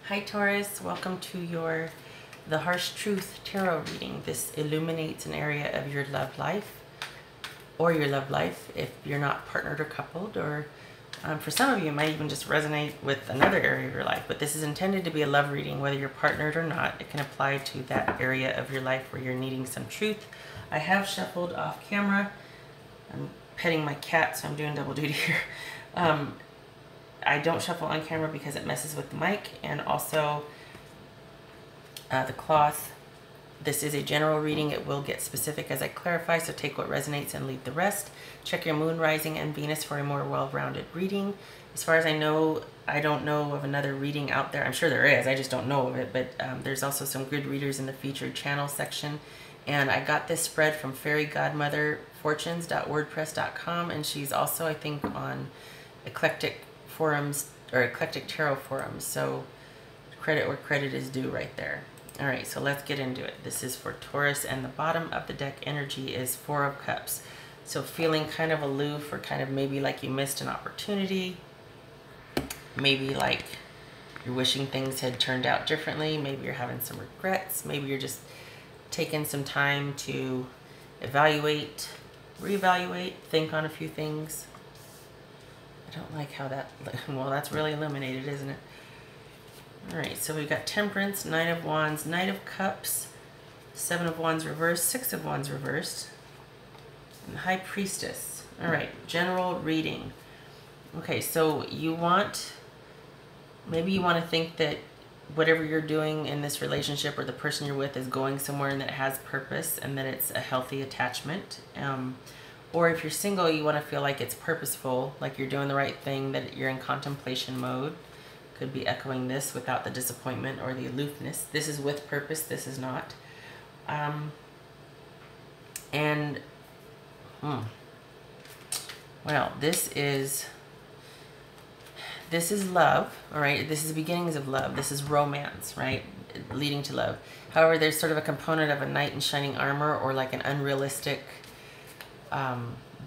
Hi Taurus, welcome to the Harsh Truth Tarot reading. This illuminates an area of your love life or your love life if you're not partnered or coupled, or for some of you it might even just resonate with another area of your life. But this is intended to be a love reading whether you're partnered or not. It can apply to that area of your life where you're needing some truth. I have shuffled off camera. I'm petting my cat, so I'm doing double duty here. I don't shuffle on camera because it messes with the mic, and also the cloth. This is a general reading. It will get specific as I clarify, so take what resonates and leave the rest. Check your moon, rising, and Venus for a more well-rounded reading. As far as I know, I don't know of another reading out there. I'm sure there is, I just don't know of it, but there's also some good readers in the featured channel section. And I got this spread from fairygodmotherfortunes.wordpress.com, and she's also, I think, on eclectic forums or eclectic tarot forums, so credit where credit is due right there. All right, so let's get into it. This is for Taurus, and the bottom of the deck energy is Four of Cups. So feeling kind of aloof, or kind of maybe like you missed an opportunity, maybe like you're wishing things had turned out differently, maybe you're having some regrets, maybe you're just taking some time to evaluate, reevaluate, think on a few things. I don't like how that, well, that's really illuminated, isn't it? All right, so we've got Temperance, Nine of Wands, Knight of Cups, Seven of Wands reversed, Six of Wands reversed, and High Priestess. All right, general reading. Okay, so maybe you want to think that whatever you're doing in this relationship or the person you're with is going somewhere and that it has purpose and that it's a healthy attachment. Or if you're single, you want to feel like it's purposeful, like you're doing the right thing, that you're in contemplation mode. Could be echoing this without the disappointment or the aloofness. This is with purpose, this is not. Well, this is love, all right? This is beginnings of love. This is romance, right? Leading to love. However, there's sort of a component of a knight in shining armor, or like an unrealistic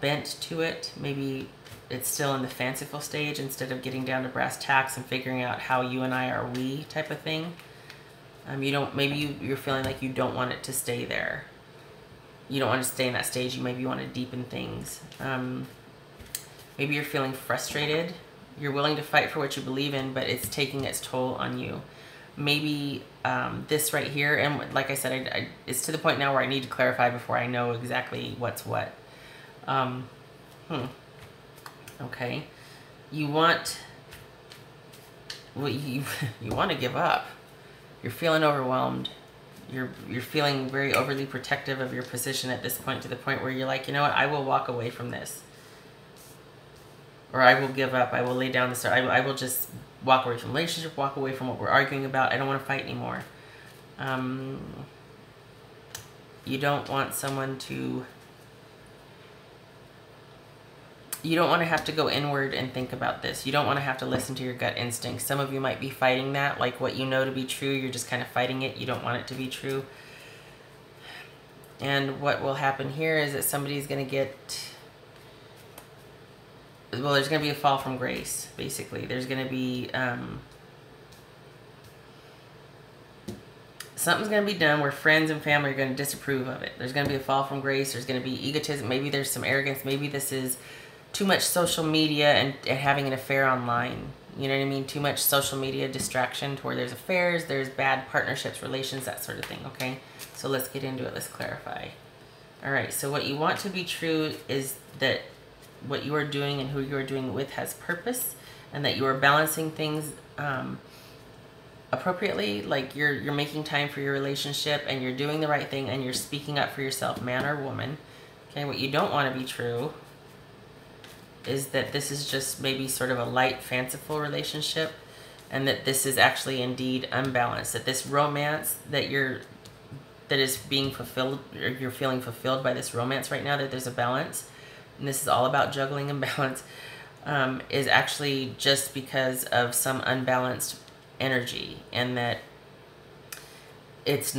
bent to it. Maybe it's still in the fanciful stage instead of getting down to brass tacks and figuring out how you and I are we type of thing. Maybe you're feeling like you don't want it to stay there. You don't want to stay in that stage. You maybe want to deepen things. Maybe you're feeling frustrated. You're willing to fight for what you believe in, but it's taking its toll on you. Maybe this right here, and like I said, it's to the point now where I need to clarify before I know exactly what's what. Okay, you want you want to give up. You're feeling overwhelmed. You're feeling very overly protective of your position at this point, to the point where you're like, you know what, I will walk away from this, or I will give up. I will lay down the sword. I will just walk away from the relationship, walk away from what we're arguing about. I don't want to fight anymore. You don't want someone to... You don't want to have to go inward and think about this. You don't want to have to listen to your gut instincts. Some of you might be fighting that, like what you know to be true. You're just kind of fighting it. You don't want it to be true. And what will happen here is that somebody's going to get... Well, there's going to be a fall from grace, basically. There's going to be... something's going to be done where friends and family are going to disapprove of it. There's going to be a fall from grace. There's going to be egotism. Maybe there's some arrogance. Maybe this is too much social media and having an affair online. You know what I mean? Too much social media distraction to where there's affairs, there's bad partnerships, relations, that sort of thing, okay? So let's get into it. Let's clarify. All right, so what you want to be true is that what you are doing and who you are doing it with has purpose, and that you are balancing things appropriately. Like you're making time for your relationship, and you're doing the right thing, and you're speaking up for yourself, man or woman. Okay, what you don't want to be true is that this is just maybe sort of a light, fanciful relationship, and that this is actually indeed unbalanced. That this romance that is being fulfilled, or you're feeling fulfilled by this romance right now, that there's a balance, and this is all about juggling and balance, is actually just because of some unbalanced energy, and that it's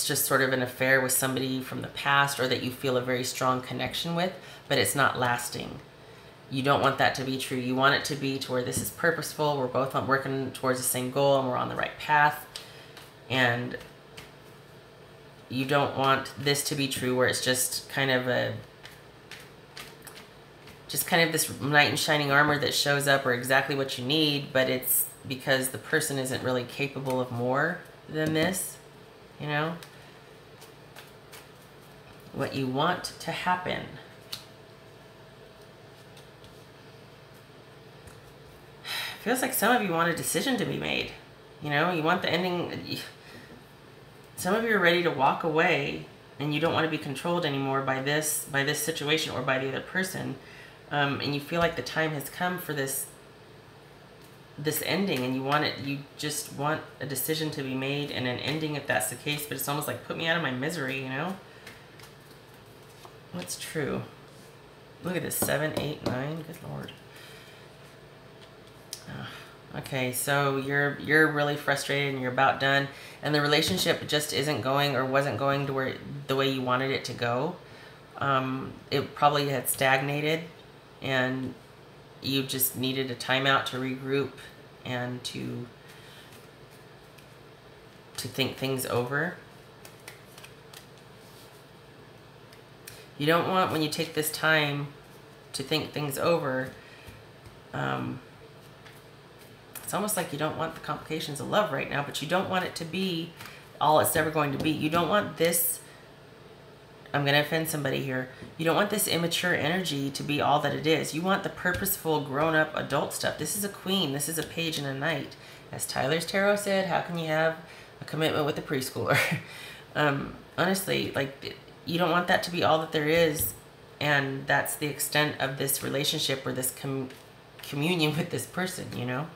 just sort of an affair with somebody from the past, or that you feel a very strong connection with, but it's not lasting. You don't want that to be true. You want it to be to where this is purposeful. We're both working towards the same goal and we're on the right path. And you don't want this to be true where it's just kind of this knight in shining armor that shows up or exactly what you need, but it's because the person isn't really capable of more than this, you know? What you want to happen. Feels like some of you want a decision to be made. You know, you want the ending. Some of you are ready to walk away and you don't want to be controlled anymore by this situation or by the other person. And you feel like the time has come for this ending, and you just want a decision to be made and an ending if that's the case, but it's almost like, put me out of my misery, you know? What's true? Look at this, 7, 8, 9, good Lord. Okay, so you're really frustrated and you're about done, and the relationship just isn't going or wasn't going to the way you wanted it to go. It probably had stagnated, and you just needed a timeout to regroup and to think things over. You don't want, when you take this time to think things over, it's almost like you don't want the complications of love right now, but you don't want it to be all it's ever going to be. You don't want this, I'm going to offend somebody here, you don't want this immature energy to be all that it is. You want the purposeful, grown-up, adult stuff. This is a queen. This is a page and a knight. As Tyler's Tarot said, how can you have a commitment with a preschooler? Honestly, like, you don't want that to be all that there is, and that's the extent of this relationship or this communion with this person, you know?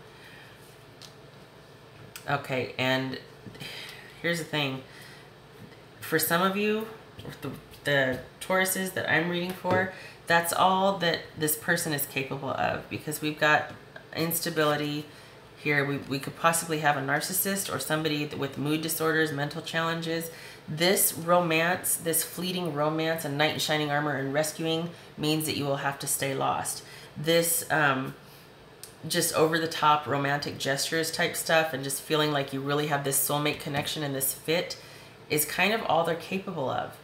Okay, and here's the thing. For some of you, the Tauruses that I'm reading for, that's all that this person is capable of, because we've got instability here. We could possibly have a narcissist or somebody with mood disorders, mental challenges. This romance, this fleeting romance and knight in shining armor and rescuing means that you will have to stay lost. This just over-the-top romantic gestures type stuff and just feeling like you really have this soulmate connection and this fit is kind of all they're capable of.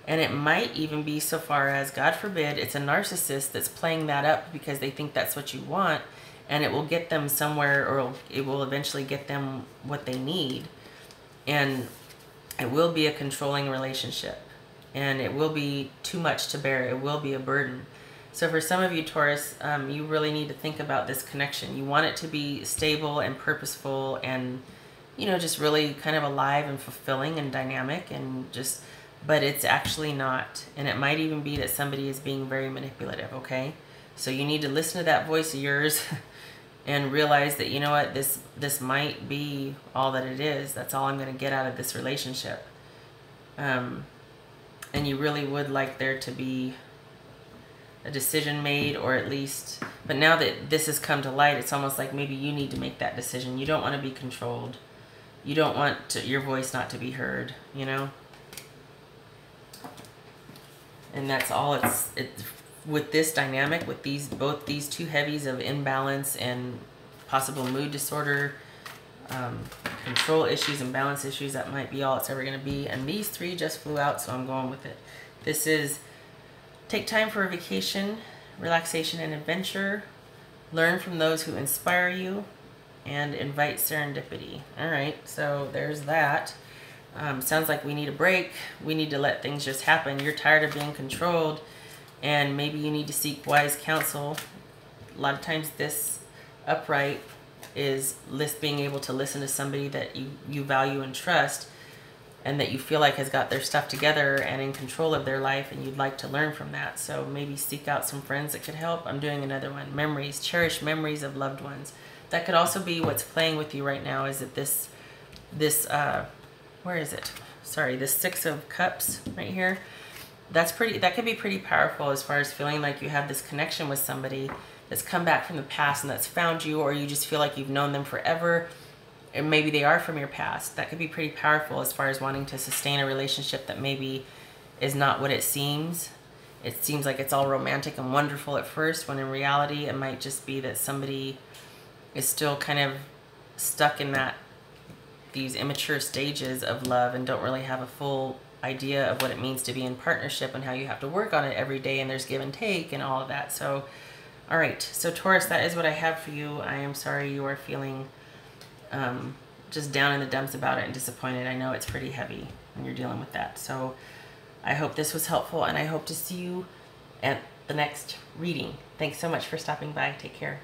And it might even be so far as, God forbid, it's a narcissist that's playing that up because they think that's what you want, and it will get them somewhere, or it will eventually get them what they need. And it will be a controlling relationship, and it will be too much to bear. It will be a burden. So for some of you, Taurus, you really need to think about this connection. You want it to be stable and purposeful and, you know, just really kind of alive and fulfilling and dynamic, and just, but it's actually not. And it might even be that somebody is being very manipulative, okay? So you need to listen to that voice of yours and realize that, you know what, this might be all that it is. That's all I'm going to get out of this relationship. And you really would like there to be a decision made, or at least, but now that this has come to light, it's almost like maybe you need to make that decision. You don't want to be controlled. You don't want your voice not to be heard, you know? And that's all it's with this dynamic, with both these two heavies of imbalance and possible mood disorder, control issues and balance issues, that might be all it's ever going to be. And these three just flew out, so I'm going with it. This is: take time for a vacation, relaxation, and adventure. Learn from those who inspire you, and invite serendipity. All right, so there's that. Sounds like we need a break. We need to let things just happen. You're tired of being controlled, and maybe you need to seek wise counsel. A lot of times this upright is being able to listen to somebody that you value and trust, and that you feel like has got their stuff together and in control of their life, and you'd like to learn from that. So maybe seek out some friends that could help. I'm doing another one. Memories. Cherish memories of loved ones. That could also be what's playing with you right now, is that this where is it? Sorry, this Six of Cups right here. That could be pretty powerful as far as feeling like you have this connection with somebody that's come back from the past and that's found you, or you just feel like you've known them forever, and maybe they are from your past. That could be pretty powerful as far as wanting to sustain a relationship that maybe is not what it seems. it seems like it's all romantic and wonderful at first, when in reality it might just be that somebody is still kind of stuck in these immature stages of love and don't really have a full idea of what it means to be in partnership and how you have to work on it every day, and there's give and take and all of that. So, all right. So Taurus, that is what I have for you. I am sorry you are feeling just down in the dumps about it and disappointed. I know it's pretty heavy when you're dealing with that. So I hope this was helpful, and I hope to see you at the next reading. Thanks so much for stopping by. Take care.